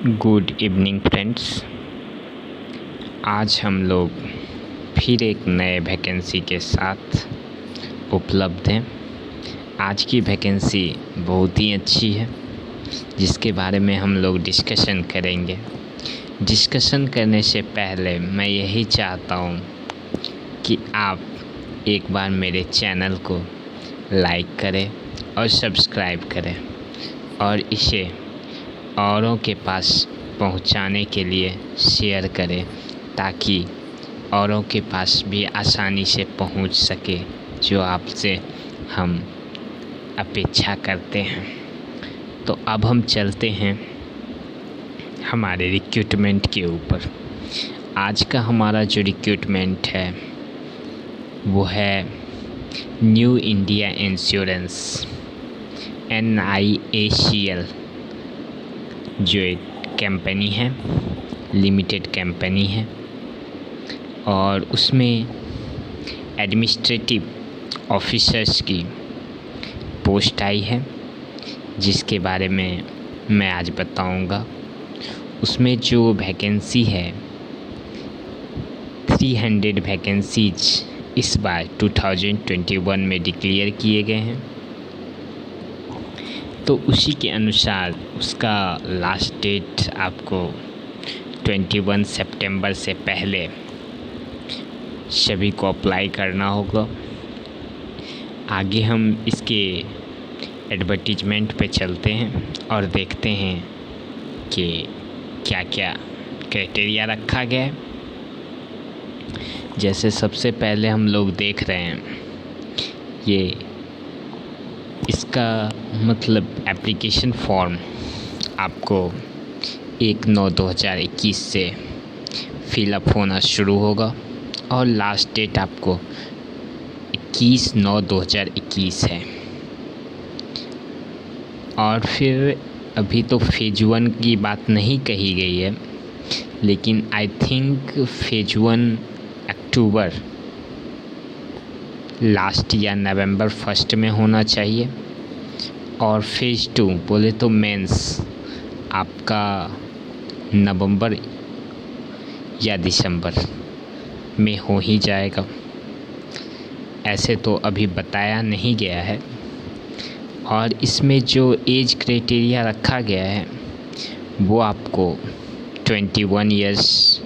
Good evening friends. आज हम लोग फिर एक नए वैकेंसी के साथ उपलब्ध हैं। आज की वैकेंसी बहुत ही अच्छी है जिसके बारे में हम लोग डिस्कशन करेंगे। डिस्कशन करने से पहले मैं यही चाहता हूँ कि आप एक बार मेरे चैनल को लाइक करें और सब्सक्राइब करें और इसे औरों के पास पहुंचाने के लिए शेयर करें ताकि औरों के पास भी आसानी से पहुंच सके जो आपसे हम अपेक्षा करते हैं। तो अब हम चलते हैं हमारे रिक्रूटमेंट के ऊपर। आज का हमारा जो रिक्रूटमेंट है वो है न्यू इंडिया इंश्योरेंस NIACL, जो एक कंपनी है, लिमिटेड कंपनी है और उसमें एडमिनिस्ट्रेटिव ऑफिसर्स की पोस्ट आई है जिसके बारे में मैं आज बताऊंगा। उसमें जो वैकेंसी है 300 वैकेंसीज इस बार 2021 में डिक्लेयर किए गए हैं। तो उसी के अनुसार उसका लास्ट डेट आपको 21 सितंबर से पहले सभी को अप्लाई करना होगा। आगे हम इसके एडवर्टीजमेंट पे चलते हैं और देखते हैं कि क्या क्या क्राइटेरिया रखा गया है। जैसे सबसे पहले हम लोग देख रहे हैं ये इसका मतलब एप्लीकेशन फॉर्म आपको 1/9/2021 से फिलअप होना शुरू होगा और लास्ट डेट आपको 21/9/2021 है। और फिर अभी तो फेज 1 की बात नहीं कही गई है, लेकिन I think phase 1 October last या नवंबर फर्स्ट में होना चाहिए और फेज 2 बोले तो मेंस आपका नवंबर या दिसंबर में हो ही जाएगा। ऐसे तो अभी बताया नहीं गया है। और इसमें जो एज क्राइटेरिया रखा गया है वो आपको 21 इयर्स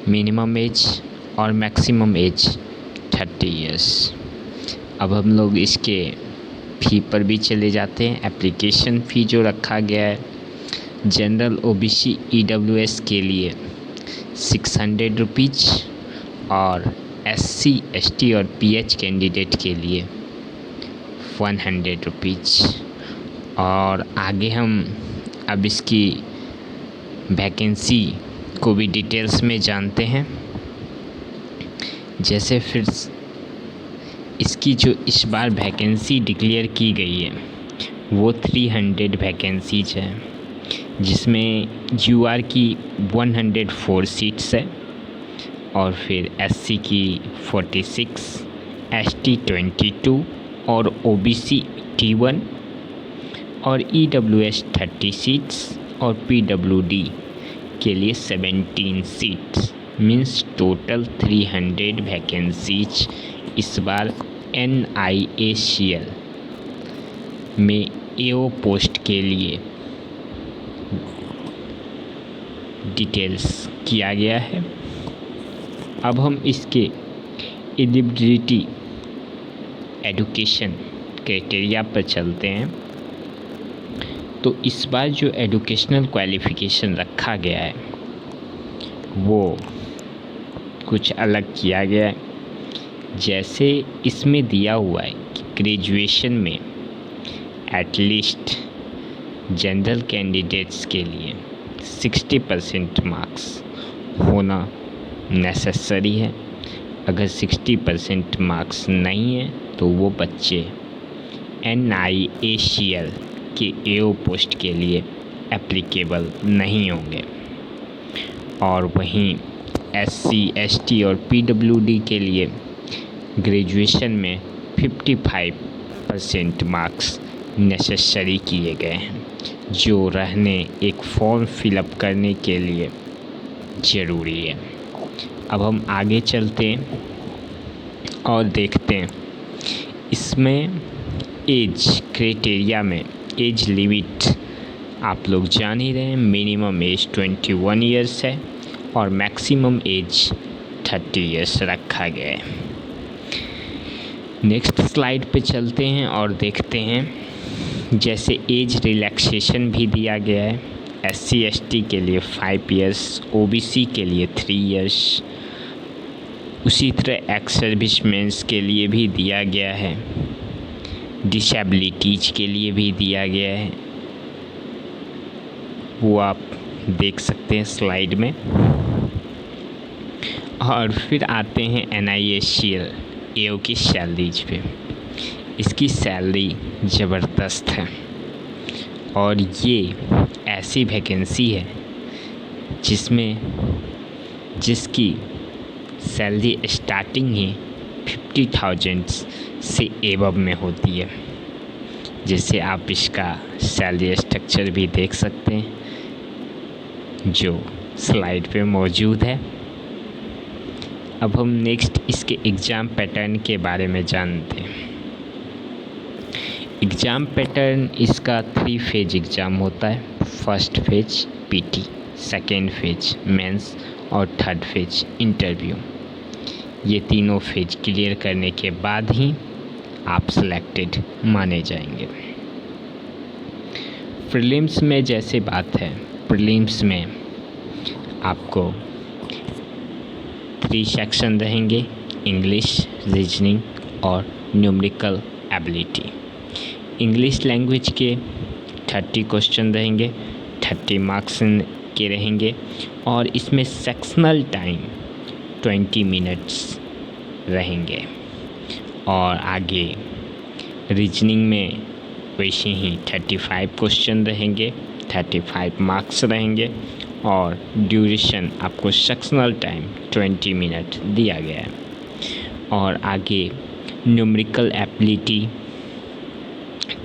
मिनिमम एज और मैक्सिमम एज 30 इयर्स। अब हम लोग इसके फ़ी पर भी चले जाते हैं। एप्लीकेशन फ़ी जो रखा गया है जनरल OBC EWS के लिए 600 रुपीज़ और SC ST और PH कैंडिडेट के लिए 100 रुपीज़। और आगे हम अब इसकी वैकेंसी को भी डिटेल्स में जानते हैं। जैसे फिर इसकी जो इस बार वैकेंसी डिक्लेयर की गई है वो 300 वैकेंसीज है जिसमें UR की 104 सीट्स है और फिर SC की 46, ST 22 और OBC 81 और EWS 30 सीट्स और PWD के लिए 17 सीट्स। मीन्स टोटल 300 वैकेंसीज इस बार NIACL में AO पोस्ट के लिए डिटेल्स किया गया है। अब हम इसके एलिजिबिलिटी एजुकेशन क्राइटेरिया पर चलते हैं। तो इस बार जो एजुकेशनल क्वालिफ़िकेशन रखा गया है वो कुछ अलग किया गया है। जैसे इसमें दिया हुआ है कि ग्रेजुएशन में एटलीस्ट जनरल कैंडिडेट्स के लिए 60% मार्क्स होना नेसेसरी है। अगर 60% मार्क्स नहीं है तो वो बच्चे NIACL के AO पोस्ट के लिए एप्लीकेबल नहीं होंगे। और वहीं SC ST और PWD के लिए ग्रेजुएशन में 55% मार्क्स नेसेसरी किए गए हैं, जो रहने एक फॉर्म फिलअप करने के लिए ज़रूरी है। अब हम आगे चलते हैं और देखते हैं इसमें एज क्राइटेरिया में एज लिमिट आप लोग जान ही रहे हैं। मिनिमम एज 21 ईयर्स है और मैक्सिमम एज 30 ईयर्स रखा गया है। नेक्स्ट स्लाइड पे चलते हैं और देखते हैं जैसे एज रिलैक्सेशन भी दिया गया है। SC/ST के लिए 5 ईयर्स, OBC के लिए 3 ईयर्स, उसी तरह एक्स सर्विसमैन्स के लिए भी दिया गया है, डिसेबिलिटीज के लिए भी दिया गया है, वो आप देख सकते हैं स्लाइड में। और फिर आते हैं NISCL AO की सैलरीज पे। इसकी सैलरी ज़बरदस्त है और ये ऐसी वैकेंसी है जिसकी सैलरी स्टार्टिंग ही 50,000 से एबव में होती है। जैसे आप इसका सैलरी स्ट्रक्चर भी देख सकते हैं जो स्लाइड पे मौजूद है। अब हम नेक्स्ट इसके एग्ज़ाम पैटर्न के बारे में जानते हैं। एग्ज़ाम पैटर्न इसका 3 फेज एग्ज़ाम होता है। First phase PT, second phase mains और थर्ड फेज इंटरव्यू। ये तीनों फेज क्लियर करने के बाद ही आप सिलेक्टेड माने जाएंगे। प्रीलिम्स में जैसे बात है, प्रीलिम्स में आपको 3 सेक्शन रहेंगे, इंग्लिश, रीजनिंग और न्यूमेरिकल एबिलिटी। इंग्लिश लैंग्वेज के 30 क्वेश्चन रहेंगे, 30 मार्क्स के रहेंगे और इसमें सेक्शनल टाइम 20 मिनट्स रहेंगे। और आगे रीजनिंग में वैसे ही 35 क्वेश्चन रहेंगे, 35 मार्क्स रहेंगे और ड्यूरेशन आपको सेक्शनल टाइम 20 मिनट दिया गया है। और आगे न्यूमेरिकल एबिलिटी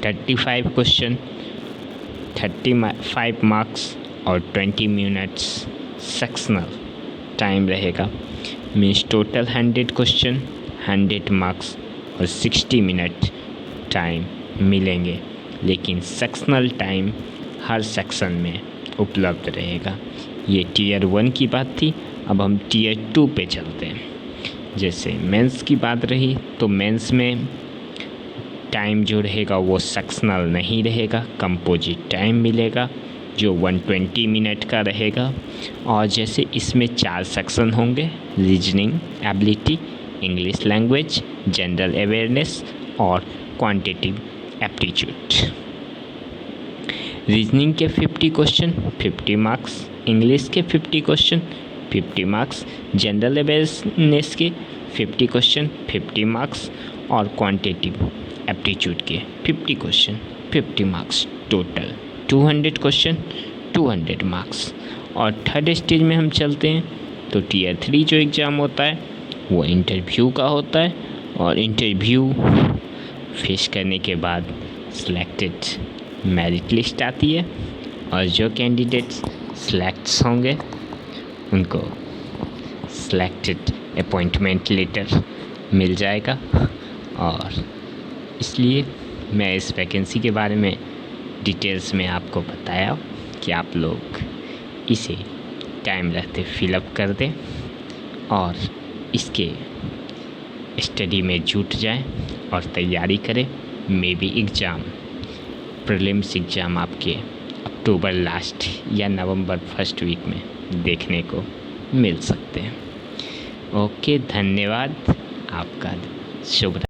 35 क्वेश्चन, 35 मार्क्स और 20 मिनट्स सेक्शनल टाइम रहेगा। मीन्स टोटल 100 क्वेश्चन, 100 मार्क्स और 60 मिनट टाइम मिलेंगे, लेकिन सेक्शनल टाइम हर सेक्शन में उपलब्ध रहेगा। ये Tier 1 की बात थी। अब हम Tier 2 पे चलते हैं। जैसे मेंस की बात रही तो मेंस में टाइम जो रहेगा वो सेक्शनल नहीं रहेगा, कंपोजिट टाइम मिलेगा जो 120 मिनट का रहेगा। और जैसे इसमें 4 सेक्शन होंगे, reasoning ability, English language, general awareness और क्वांटिटेटिव एप्टीट्यूड। रीजनिंग के 50 क्वेश्चन 50 मार्क्स, इंग्लिश के 50 क्वेश्चन 50 मार्क्स, जनरल अवेयरनेस के 50 क्वेश्चन 50 मार्क्स और क्वांटिटेटिव एप्टीट्यूड के 50 question 50 marks. Total 200 question 200 marks. और थर्ड स्टेज में हम चलते हैं तो Tier 3 जो एग्ज़ाम होता है वो इंटरव्यू का होता है। और इंटरव्यू फेस करने के बाद सिलेक्टेड मेरिट लिस्ट आती है और जो कैंडिडेट्स सिलेक्ट्स होंगे उनको सिलेक्टेड अपॉइंटमेंट लेटर मिल जाएगा। और इसलिए मैं इस वैकेंसी के बारे में डिटेल्स में आपको बताया कि आप लोग इसे टाइम रहते फिलअप कर दें और इसके स्टडी में जुट जाएं और तैयारी करें। May be exam prelims exam आपके अक्टूबर लास्ट या नवंबर फर्स्ट वीक में देखने को मिल सकते हैं। ओके, धन्यवाद। आपका शुभ